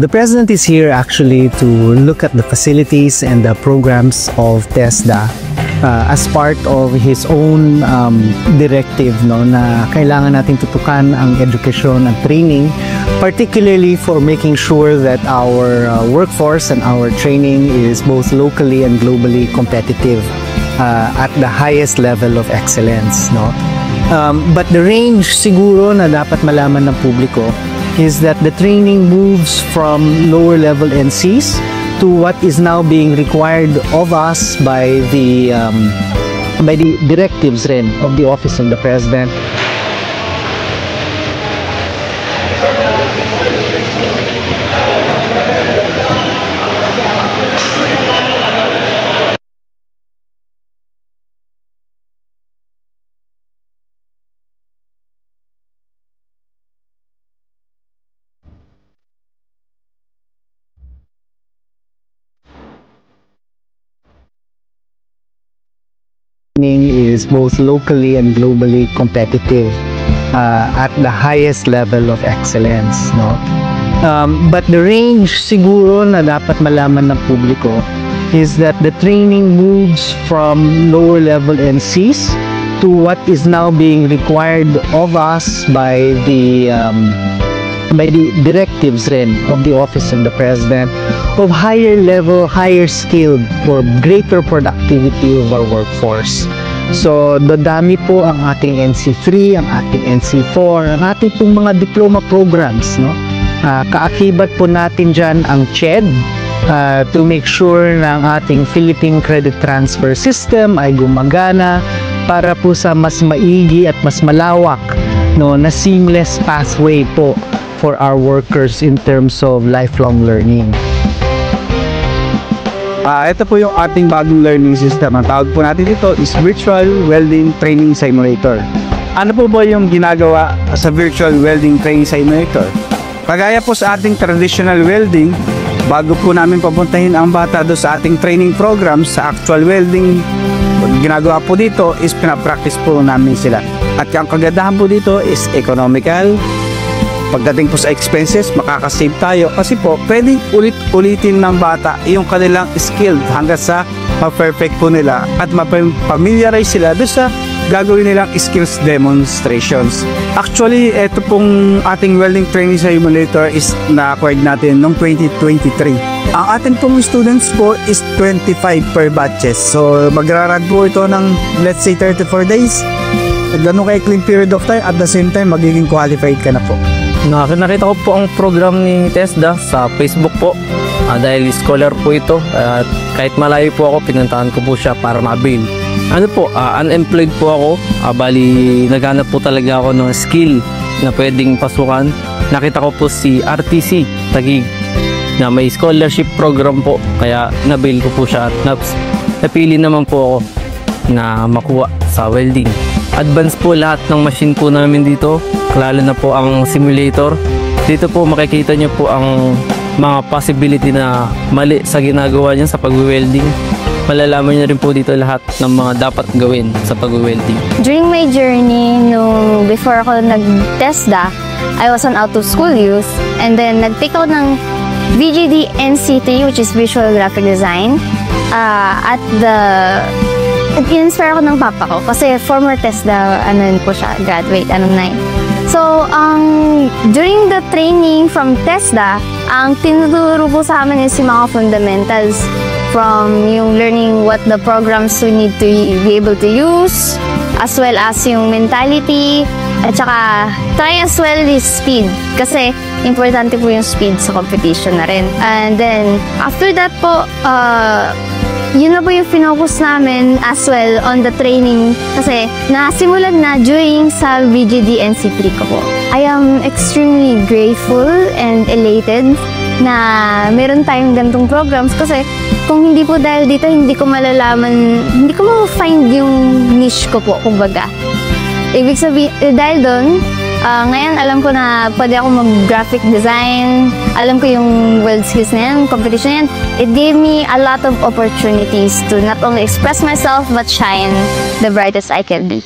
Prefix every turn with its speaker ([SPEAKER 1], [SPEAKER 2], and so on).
[SPEAKER 1] The President is here actually to look at the facilities and the programs of TESDA as part of his own directive, no, na kailangan nating tutukan ang edukasyon at training, particularly for making sure that our workforce and our training is both locally and globally competitive at the highest level of excellence, no. But the range siguro na dapat malaman ng publiko is that the training moves from lower level NCs to what is now being required of us by the directives rin of the Office of the President. Is both locally and globally competitive at the highest level of excellence, no. But the range siguro na dapat malaman ng publiko is that the training moves from lower level NCs to what is now being required of us by the directives rin of the Office of the President of higher level, higher skilled for greater productivity of our workforce. So, dadami po ang ating NC3, ang ating NC4, ang ating pong mga diploma programs, no? Kaakibat po natin dyan ang CHED to make sure na ang ating Philippine Credit Transfer System ay gumagana para po sa mas maigi at mas malawak, no, na seamless pathway po for our workers in terms of lifelong learning.
[SPEAKER 2] Ito po yung ating bagong learning system. Ang tawag po natin dito is Virtual Welding Training Simulator. Ano po ba yung ginagawa sa Virtual Welding Training Simulator? Kagaya po sa ating traditional welding, bago po namin papuntahin ang bata do sa ating training program sa actual welding, ginagawa po dito is pinapractice po namin sila. At ang kagandahan po dito is economical. Pagdating po sa expenses, makakasave tayo kasi po pwedeng ulit-ulitin ng bata yung kanilang skill hanggang sa ma-perfect po nila at ma-familiarize sila doon sa gagawin nilang skills demonstrations. Actually, ito pong ating welding training simulator is na-acquired natin noong 2023. Ang ating pong students po is 25 per batches. So, magra-run po ito ng let's say 34 days. Ganun ka-clean period of time at the same time magiging qualified ka na po.
[SPEAKER 3] Nakita ko po ang program ni TESDA sa Facebook po dahil scholar po ito at kahit malayo po ako, pinuntahan ko po siya para ma-avail. Ano po, unemployed po ako, bali naghanap po talaga ako ng skill na pwedeng pasukan. Nakita ko po si RTC Taguig na may scholarship program po, kaya na-avail ko po siya at napili naman po ako na makuha sa welding. Advance po lahat ng machine po namin dito, lalo na po ang simulator. Dito po makikita nyo po ang mga possibility na mali sa ginagawa niya sa pag-welding. Malalaman nyo rin po dito lahat ng mga dapat gawin sa pag-welding.
[SPEAKER 4] During my journey, before ako nag-TESDA, I was an out-of-school youth. And then nag-take ako ng VGD NC3, which is Visual Graphic Design, in-inspire ako ng papa ko kasi former TESDA, po siya, graduate, alumni. So, during the training from TESDA, ang tinuturo po sa amin is yung mga fundamentals from yung learning what the programs we need to be able to use, as well as yung mentality, at saka try as well is speed kasi importante po yung speed sa competition na rin. And then, after that po, yun na po yung focus namin as well on the training kasi nasimulan na during sa VGD NC3 ko po. I am extremely grateful and elated na meron tayong gantong programs kasi kung hindi po dahil dito, hindi ko malalaman, hindi ko ma-find yung niche ko po, kumbaga. Ibig sabihin, dahil doon, ngayon alam ko na pwede ako mag-graphic design, alam ko yung world skills na yan, competition na yan. It gave me a lot of opportunities to not only express myself but shine the brightest I can be.